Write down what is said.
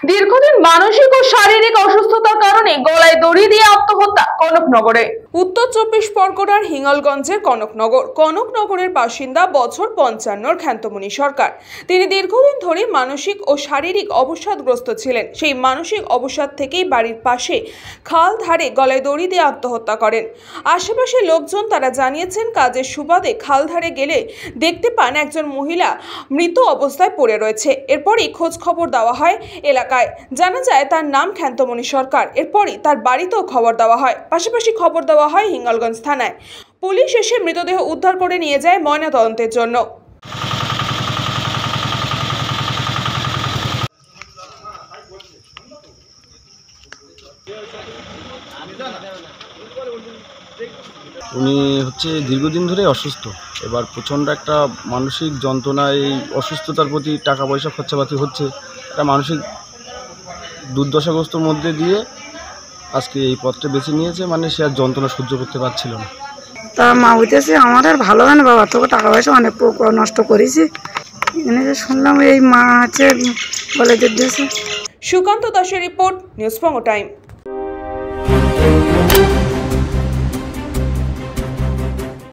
দীর্ঘদিন মানসিক ও শারীরিক অসুস্থতার কারণে গলায় দড়ি দিয়ে আত্মহত্যা কনকনগরে। উত্তর 24 পরগনার হিঙ্গলগঞ্জের কনকনগরের বাসিন্দা বছর 55 ক্ষান্তমণি সরকার। তিনি দীর্ঘদিন ধরে মানসিক ও শারীরিক অবসাদগ্রস্ত ছিলেন। সেই মানসিক অবসাদ থেকেই বাড়ির পাশে খাল ধারে গলায় দড়ি দিয়ে আত্মহত্যা করেন। আশেপাশের লোকজন তারা জানিয়েছেন, কাজের সুবাদে খাল ধারে গেলে দেখতে পান একজন মহিলা মৃত অবস্থায় পড়ে রয়েছে। এরপরই খোঁজ খবর দেওয়া হয় এলাকায়, জানা যায় তার নাম ক্ষান্তমণি সরকার। এরপরই তার বাড়িতেও খবর দেওয়া হয়, পাশাপাশি খবর দেওয়া হয় হিঙ্গলগঞ্জ থানায়। পুলিশ এসে মৃতদেহ উদ্ধার করে নিয়ে যায় ময়নাতদন্তের জন্য। উনি দীর্ঘদিন ধরে অসুস্থ। এবার প্রচণ্ড একটা মানসিক যন্ত্রণা, এই অসুস্থতার প্রতি টাকা পয়সা খরচাপাতি হচ্ছে, একটা মানসিক দুর্দশাগ্রস্তর মধ্যে দিয়ে আজকে এই পথটা বেছে নিয়েছে। মানে সে আর যন্ত্রণা সহ্য করতে পারছিল না। তা মা হইতেছে আমার আর ভালো হয় না বাবা, তোকে টাকা পয়সা অনেক নষ্ট করেছি। এখানে যে শুনলাম এই মা আছে বলে দিয়েছে। সুকান্ত দাসের রিপোর্ট, নিউজ পঙ্গো টাইম।